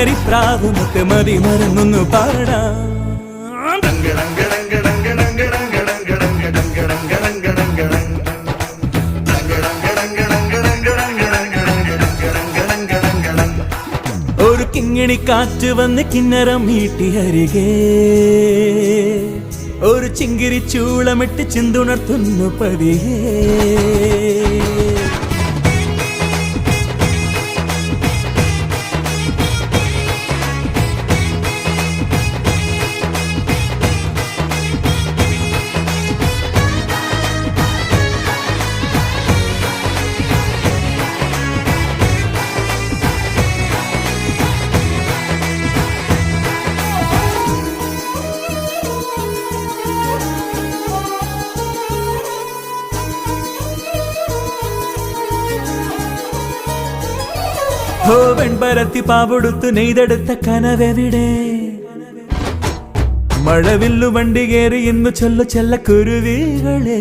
കിന്നരിപ്രാവ് മുത്തമതി മറന്നൊന്നു പാടാം. ഒരു കിങ്ങിണി കാറ്റ് വന്ന് കിന്നരം മീട്ടി അരികെ ഒരു ചിങ്കിരി ചൂളമിട്ട് ചിന്തുണർത്തുന്നു പതിയെ. വെൺപരത്തി പാവൊടുത്തു നെയ്തെടുത്ത കനവെവിടെ? മഴവില്ലു വണ്ടി കയറി ഇന്നു ചൊല്ലു ചെല്ല കുരുവികളെ.